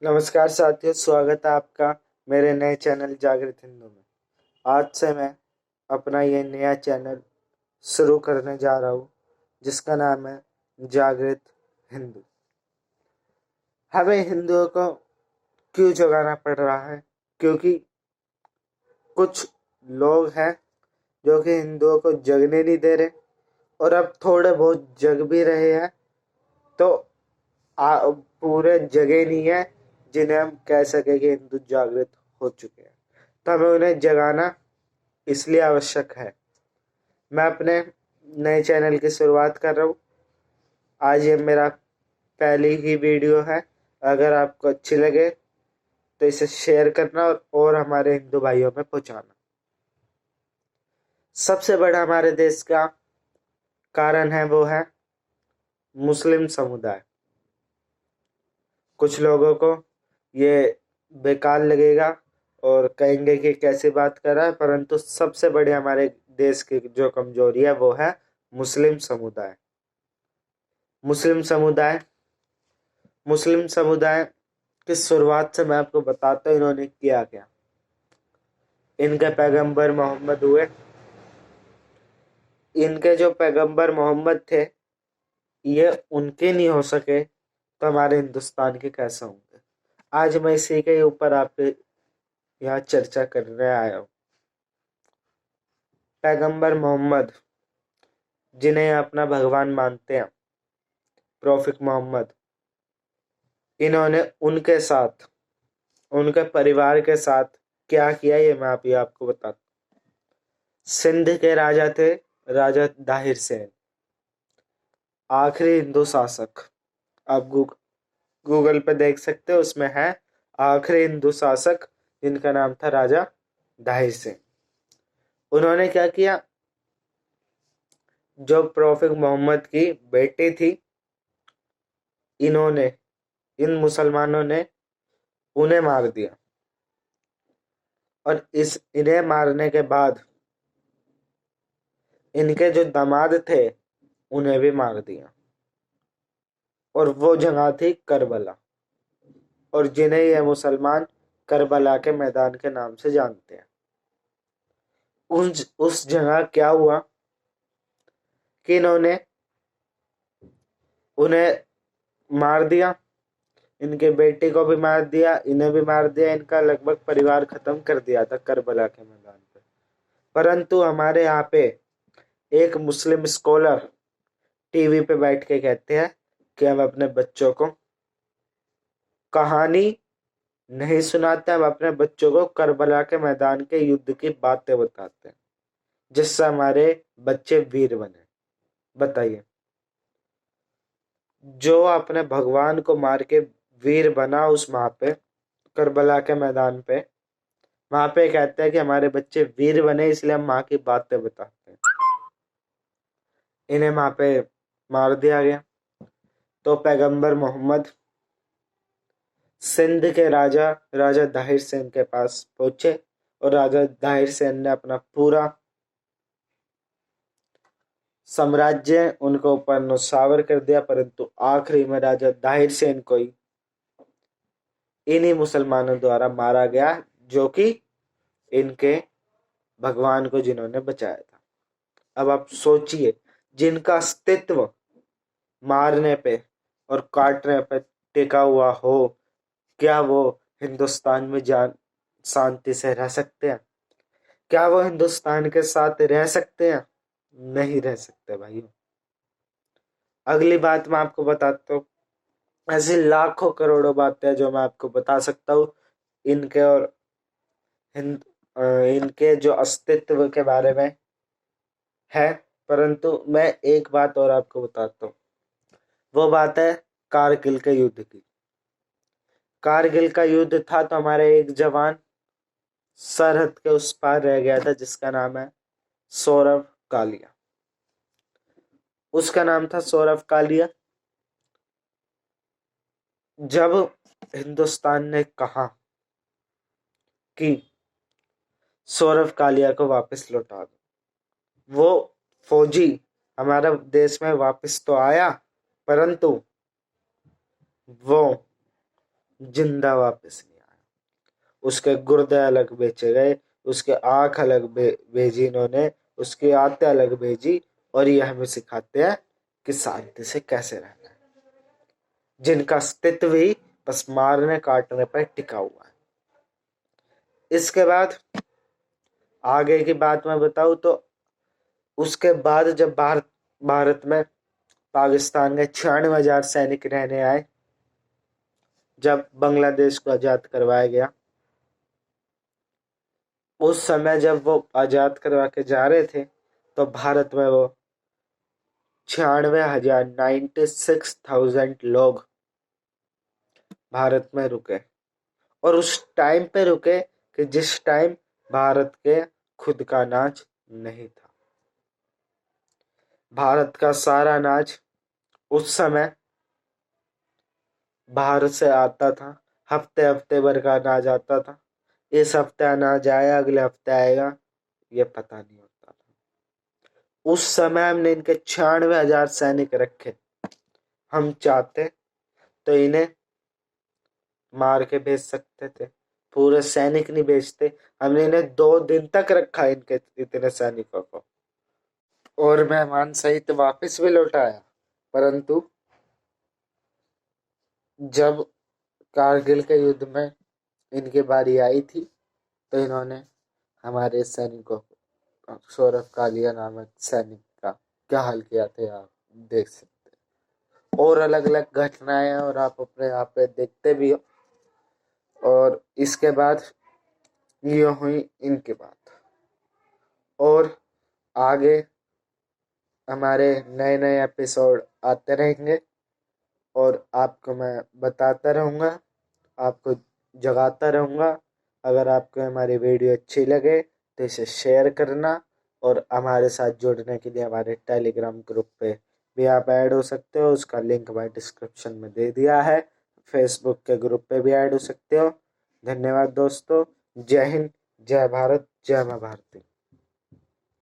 नमस्कार साथियों, स्वागत है आपका मेरे नए चैनल जागृत हिंदू में। आज से मैं अपना ये नया चैनल शुरू करने जा रहा हूँ, जिसका नाम है जागृत हिंदू। हमें हिंदुओं को क्यों जगाना पड़ रहा है? क्योंकि कुछ लोग हैं जो कि हिंदुओं को जगने नहीं दे रहे, और अब थोड़े बहुत जग भी रहे हैं तो पूरे जगह नहीं है जिन्हें हम कह सके कि हिंदू जागृत हो चुके हैं। तो हमें उन्हें जगाना इसलिए आवश्यक है। मैं अपने नए चैनल की शुरुआत कर रहा हूँ। आज ये मेरा पहली ही वीडियो है। अगर आपको अच्छी लगे तो इसे शेयर करना और हमारे हिंदू भाइयों में पहुंचाना। सबसे बड़ा हमारे देश का कारण है वो है मुस्लिम समुदाय। कुछ लोगों को ये बेकार लगेगा और कहेंगे कि कैसी बात कर रहा है, परंतु सबसे बड़ी हमारे देश की जो कमजोरी है वो है मुस्लिम समुदाय। मुस्लिम समुदाय मुस्लिम समुदाय की शुरुआत से मैं आपको बताता हूँ इन्होंने किया क्या। इनके पैगंबर मोहम्मद हुए। इनके जो पैगंबर मोहम्मद थे, ये उनके नहीं हो सके तो हमारे हिंदुस्तान के कैसे होंगे। आज मैं इसी के ऊपर आपके यहाँ चर्चा करने आया हूँ। पैगंबर मोहम्मद, जिन्हें अपना भगवान मानते हैं, प्रोफिट मोहम्मद, इन्होंने उनके साथ, उनके परिवार के साथ क्या किया ये मैं अभी आपको बताता हूँ। सिंध के राजा थे राजा दाहिर सेन, आखिरी हिंदू शासक। आप गूगल पे देख सकते हो, उसमें है आखिरी हिंदू शासक, जिनका नाम था राजा दाहिर सेन। उन्होंने क्या किया, जो प्रोफिट मोहम्मद की बेटी थी, इन्होंने, इन मुसलमानों ने उन्हें मार दिया, और इन्हें मारने के बाद इनके जो दामाद थे उन्हें भी मार दिया। और वो जगह थी करबला, और जिन्हें ये मुसलमान करबला के मैदान के नाम से जानते हैं। उस जगह क्या हुआ कि इन्होंने उन्हें मार दिया, इनके बेटे को भी मार दिया, इन्हें भी मार दिया, इनका लगभग परिवार खत्म कर दिया था करबला के मैदान पे। परंतु हमारे यहाँ पे एक मुस्लिम स्कॉलर टीवी पे बैठ के कहते हैं कि हम अपने बच्चों को कहानी नहीं सुनाते, हम अपने बच्चों को करबला के मैदान के युद्ध की बातें बताते हैं, जिससे हमारे बच्चे वीर बने। बताइए, जो अपने भगवान को मार के वीर बना उस वहां पे करबला के मैदान पे, वहां पे कहते हैं कि हमारे बच्चे वीर बने, इसलिए हम माँ की बातें बताते हैं। इन्हें वहां पे मार दिया गया। तो पैगंबर मोहम्मद सिंध के राजा राजा दाहिर सेन के पास पहुंचे, और राजा दाहिर सेन ने अपना पूरा साम्राज्य उनके ऊपर नौछावर कर दिया। परंतु आखिरी में राजा दाहिर सेन को ही इन्हीं मुसलमानों द्वारा मारा गया, जो कि इनके भगवान को जिन्होंने बचाया था। अब आप सोचिए, जिनका अस्तित्व मारने पे और काटने पे टिका हुआ हो, क्या वो हिंदुस्तान में जान शांति से रह सकते हैं? क्या वो हिंदुस्तान के साथ रह सकते हैं? नहीं रह सकते भाई। अगली बात मैं आपको बताता हूँ। ऐसी लाखों करोड़ों बातें जो मैं आपको बता सकता हूँ इनके और हिंद इनके जो अस्तित्व के बारे में है। परंतु मैं एक बात और आपको बताता हूँ, वो बात है कारगिल के युद्ध की। कारगिल का युद्ध था तो हमारे एक जवान सरहद के उस पार रह गया था, जिसका नाम है सौरव कालिया। उसका नाम था सौरव कालिया। जब हिंदुस्तान ने कहा कि सौरव कालिया को वापस लौटा दो, वो फौजी हमारा देश में वापस तो आया, परंतु वो जिंदा वापस नहीं आया। उसके गुर्दे अलग बेचे गए, उसके आंख अलग भेजी इन्होंने, उसकी आंतें अलग भेजी, और ये हमें सिखाते हैं कि शांति से कैसे रहना है, जिनका अस्तित्व ही बस मारने काटने पर टिका हुआ है। इसके बाद आगे की बात मैं बताऊं तो उसके बाद जब भारत में पाकिस्तान के 96,000 सैनिक रहने आए, जब बांग्लादेश को आजाद करवाया गया, उस समय जब वो आजाद करवा के जा रहे थे तो भारत में वो 96,000 लोग भारत में रुके, और उस टाइम पे रुके कि जिस टाइम भारत के खुद का अनाज नहीं था। भारत का सारा अनाज उस समय बाहर से आता था, हफ्ते हफ्ते भर का अनाज आता था। इस हफ्ते अनाज आया, अगले हफ्ते आएगा, ये पता नहीं होता था। उस समय हमने इनके 96,000 सैनिक रखे। हम चाहते तो इन्हें मार के भेज सकते थे, पूरे सैनिक नहीं भेजते। हमने इन्हें 2 दिन तक रखा, इनके इतने सैनिकों को, और मेहमान सहित वापस भी लौटाया। परंतु जब कारगिल के युद्ध में इनकी बारी आई थी तो इन्होंने हमारे सैनिकों को, सौरभ कालिया नामक सैनिक का क्या हाल किया थे, आप देख सकते हैं। और अलग अलग घटनाएं हैं, और आप अपने यहाँ पे देखते भी हो। और इसके बाद ये हुई इनकी बात, और आगे हमारे नए नए एपिसोड आते रहेंगे, और आपको मैं बताता रहूँगा, आपको जगाता रहूँगा। अगर आपको हमारी वीडियो अच्छी लगे तो इसे शेयर करना, और हमारे साथ जुड़ने के लिए हमारे टेलीग्राम ग्रुप पे भी आप ऐड हो सकते हो, उसका लिंक मैं डिस्क्रिप्शन में दे दिया है। फेसबुक के ग्रुप पे भी ऐड हो सकते हो। धन्यवाद दोस्तों। जय हिंद, जय भारत, जय माँ भारती।